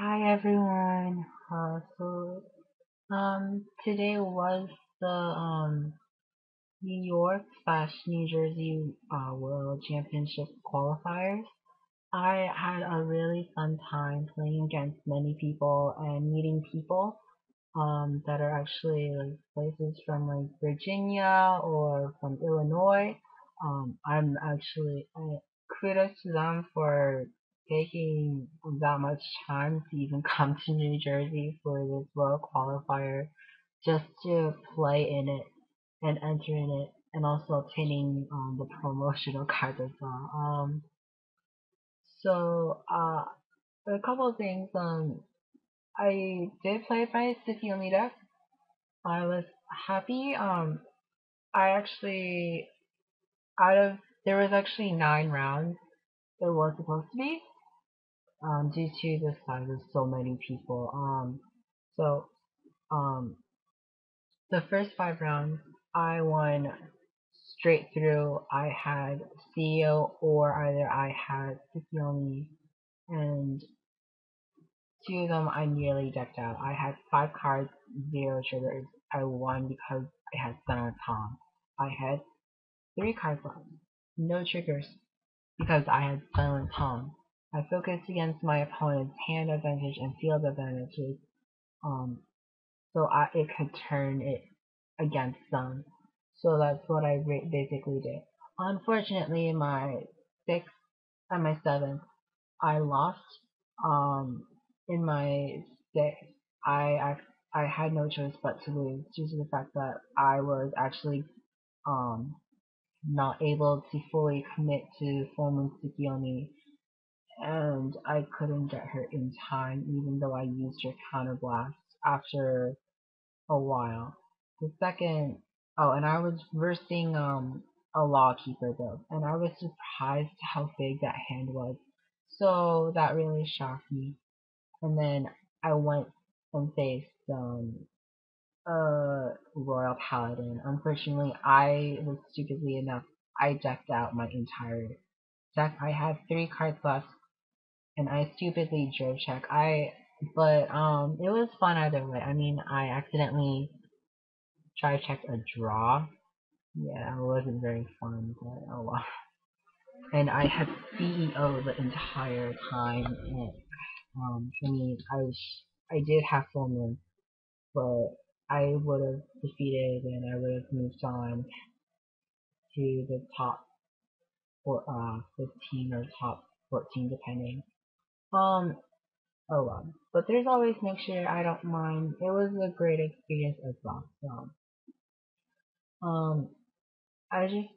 Hi everyone. Today was the New York slash New Jersey World Championship qualifiers. I had a really fun time playing against many people and meeting people that are actually like places from like Virginia or from Illinois. I'm actually kudos to them for taking that much time to even come to New Jersey for this World Qualifier just to play in it and enter in it and also obtaining the promotional cards as well. So a couple of things. I did play my City deck. I was happy. I actually out of there was actually 9 rounds. It was supposed to be. Due to the size of so many people. So um, the first 5 rounds I won straight through. I had CEO or either I had Sicily, and two of them I nearly decked out. I had 5 cards, 0 triggers. I won because I had Sun Tom. I had 3 cards left, no triggers because I had Silent Tom. I focused against my opponent's hand advantage and field advantages, um, it could turn it against them. So that's what I basically did. Unfortunately, in my sixth and my seventh, I lost. Um, in my sixth, I I had no choice but to lose due to the fact that I was actually um not able to fully commit to Fullmoon Tsukiyomi, and I couldn't get her in time even though I used her counterblast after a while. The second, oh, and I was versing a Lawkeeper build, and I was surprised how big that hand was. So that really shocked me. And then I went and faced Royal Paladin. Unfortunately, I was stupidly enough, I decked out my entire deck. I had 3 cards left, and I stupidly drove check. But it was fun either way. I mean, I accidentally tried check a draw. Yeah, it wasn't very fun, but oh well. And I had CEO the entire time. And, I mean, I did have full moon, but I would have defeated and I would have moved on to the top 15 or top 14 depending. Um, oh well. But there's always next year. I don't mind. It was a great experience as well. Um, I just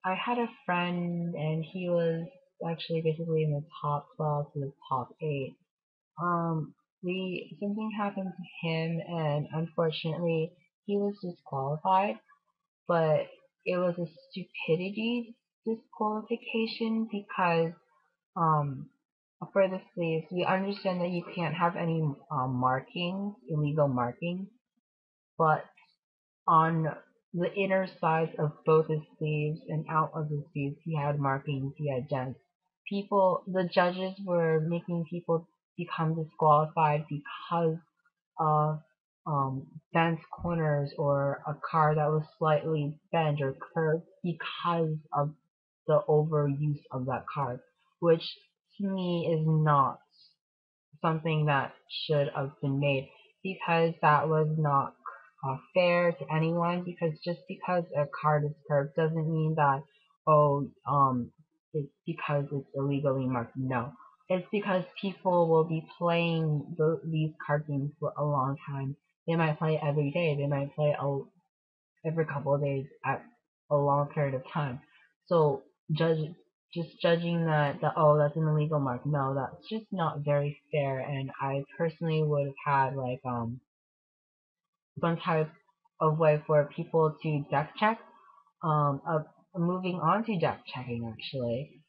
I had a friend and he was actually basically in the top 12 to the top 8. We something happened to him and unfortunately he was disqualified, but it was a stupidity disqualification because um for the sleeves we understand that you can't have any markings, illegal markings, but on the inner sides of both his sleeves and out of his sleeves, he had markings, he had dents. The judges were making people become disqualified because of bent corners or a car that was slightly bent or curved because of the overuse of that card, which to me is not something that should have been made because that was not fair to anyone because just because a card is curved doesn't mean that oh it's because it's illegally marked. No, it's because people will be playing these card games for a long time. They might play every day. They might play every couple of days at a long period of time. So judge just judging that oh that's an illegal mark. No, that's just not very fair. And I personally would have had like some type of way for people to deck check. Of moving on to deck checking actually.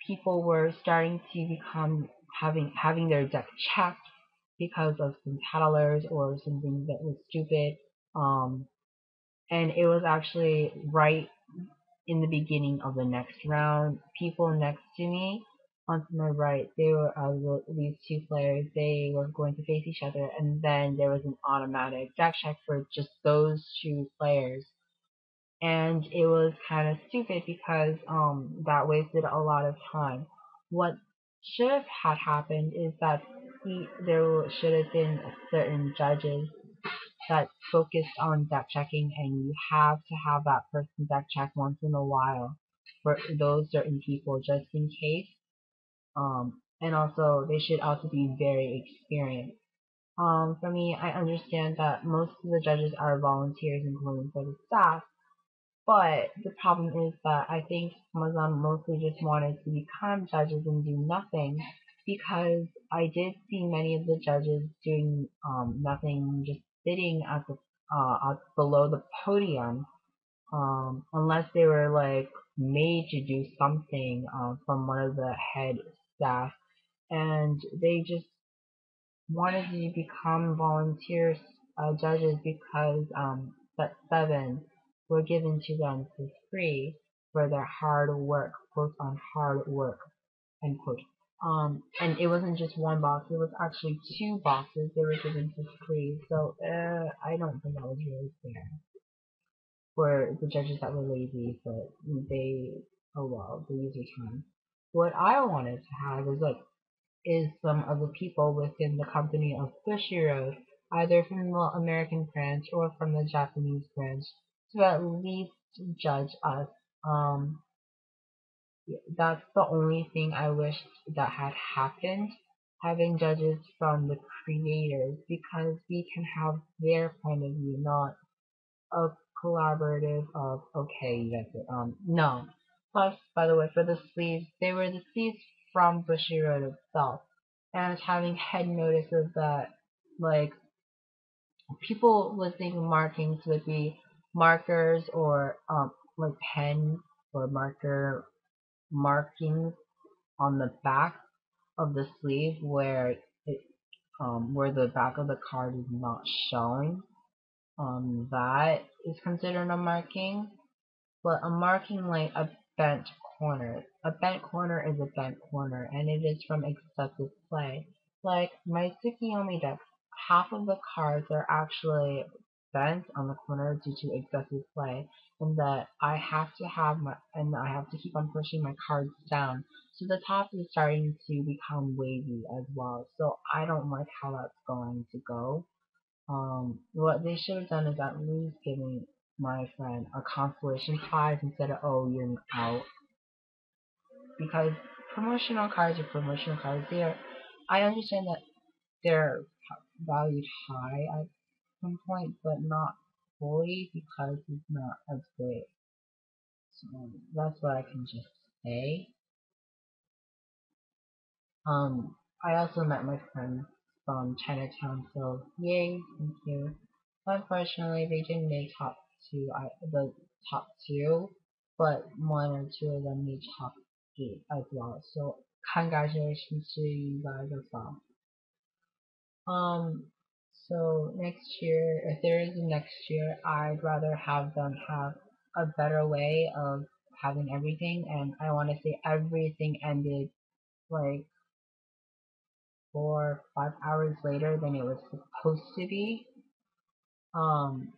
People were starting to become having their deck checked because of some tattlers or something that was stupid. Um, and it was actually right in the beginning of the next round. People next to me onto my right, they were these two players. They were going to face each other, and then there was an automatic jack check for just those two players. And it was kind of stupid because that wasted a lot of time. What should have had happened is that there should have been certain judges that focused on deck checking, and you have to have that person deck check once in a while for those certain people just in case. And also they should also be very experienced. For me, I understand that most of the judges are volunteers, including for the staff, but the problem is that I think some of them mostly just wanted to become judges and do nothing, because I did see many of the judges doing nothing, just sitting below the podium, unless they were like made to do something from one of the head staff, and they just wanted to become volunteer judges because that seven were given to them for free for their hard work, quote on hard work, end quote. And it wasn't just one box; it was actually two boxes they were given for free. So I don't think that was really fair for the judges that were lazy, but they, oh well, they used their time. What I wanted to have is some of the people within the company of Bushiroad, either from the American branch or from the Japanese branch, to at least judge us. Um, that's the only thing I wish that had happened, having judges from the creators, because we can have their point of view, not a collaborative of okay, yes, no. Plus, by the way, for the sleeves, they were the sleeves from Bushiroad itself, and having head notices that like people would think markings would be markers or like pen or marker markings on the back of the sleeve where the back of the card is not showing. That is considered a marking. But a marking like a bent corner. A bent corner is a bent corner, and it is from excessive play. Like my Tsukiyomi deck, half of the cards are actually bent on the corner due to excessive play, and that I have to keep on pushing my cards down. So the top is starting to become wavy as well. So I don't like how that's going to go. What they should have done is at least giving my friend a consolation prize instead of, oh, you're out. Because promotional cards are promotional cards. I understand that they're valued high at some point, but not fully because it's not as great. So that's what I can just say. I also met my friends from Chinatown, so yay, thank you. Unfortunately, they didn't make the top two, but one or two of them made top eight as well. So congratulations to you guys as well. Um, so next year, if there is a next year, I'd rather have them have a better way of having everything, and I want to say everything ended like 4 or 5 hours later than it was supposed to be. Um,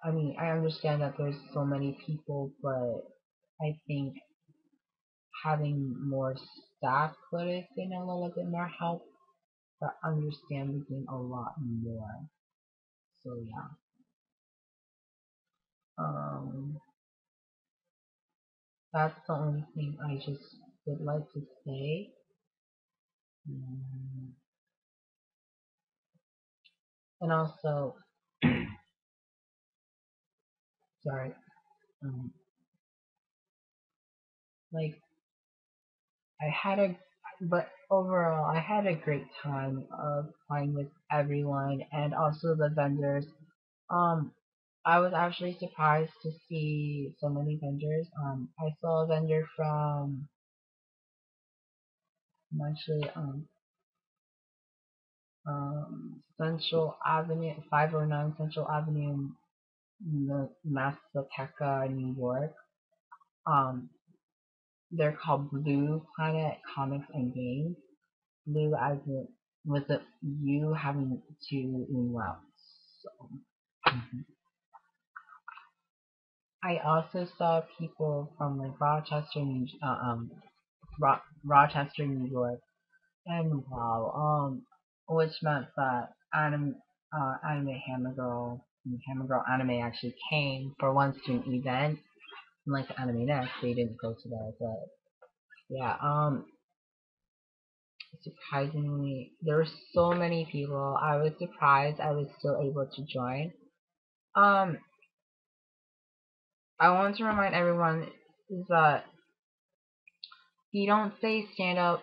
I mean, I understand that there's so many people, but I think having more staff could have been a little bit more help, but understand the game a lot more. So yeah. Um, that's the only thing I just would like to say. Mm, and also, sorry, um, like I had a, but overall, I had a great time of playing with everyone and also the vendors. Um, I was actually surprised to see so many vendors. I saw a vendor from actually Central Avenue, 509 Central Avenue in the Massapequa, New York. Um, they're called Blue Planet Comics and Games. Blue as in with the U having two umlauts. So, I also saw people from like Rochester, New York, and wow, which meant that anime Hammer Girl Anime actually came for once to an event, and like the Anime Next, they didn't go to that, but yeah, surprisingly, there were so many people. I was surprised I was still able to join. Um, I want to remind everyone is that you don't say stand up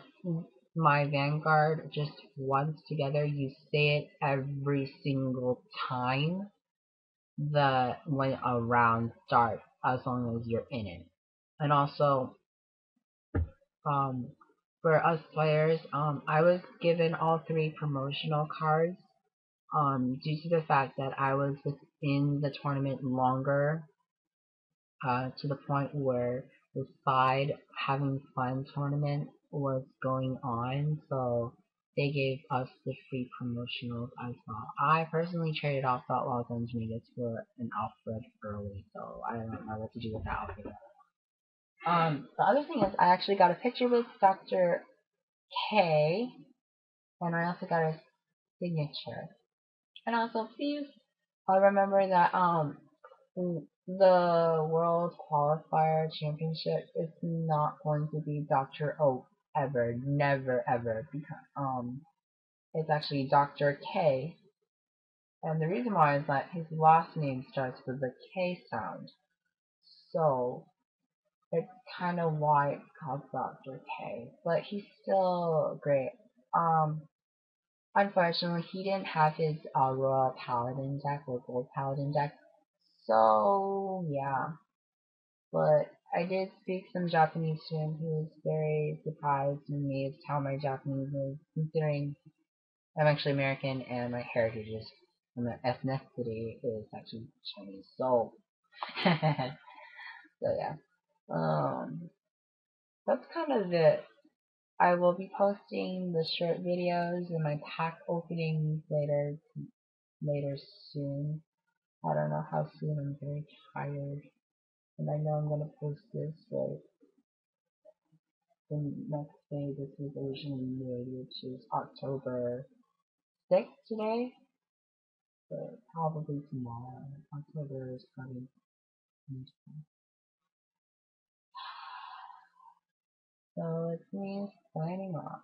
my Vanguard just once together. You say it every single time that when a round starts, as long as you're in it. And also, um, for us players, I was given all three promotional cards. Due to the fact that I was within the tournament longer, to the point where the side having fun tournament was going on, so they gave us the free promotionals as well. I personally traded off Thought Laws and Dominguez for an Alfred early, so I don't know what to do with that Alfred. The other thing is I actually got a picture with Dr. K, and I also got a signature. And also, please remember that the World Qualifier Championship is not going to be Dr. O ever, never ever, because it's actually Dr. K, and the reason why is that his last name starts with the K sound, so it's kind of why it's called Dr. K. But he's still great. Um, Unfortunately, he didn't have his Royal Paladin deck or Gold Paladin deck, so yeah. But I did speak some Japanese to him. He was very surprised and amazed how my Japanese is, considering I'm actually American and my heritage is, and my ethnicity is actually Chinese. So, so yeah. Um, that's kind of it. I will be posting the short videos and my pack openings later soon. I don't know how soon. I'm very tired, and I know I'm gonna post this like the next day this was originally made, which is October 6th today, but probably tomorrow. October is probably. So it's me signing off.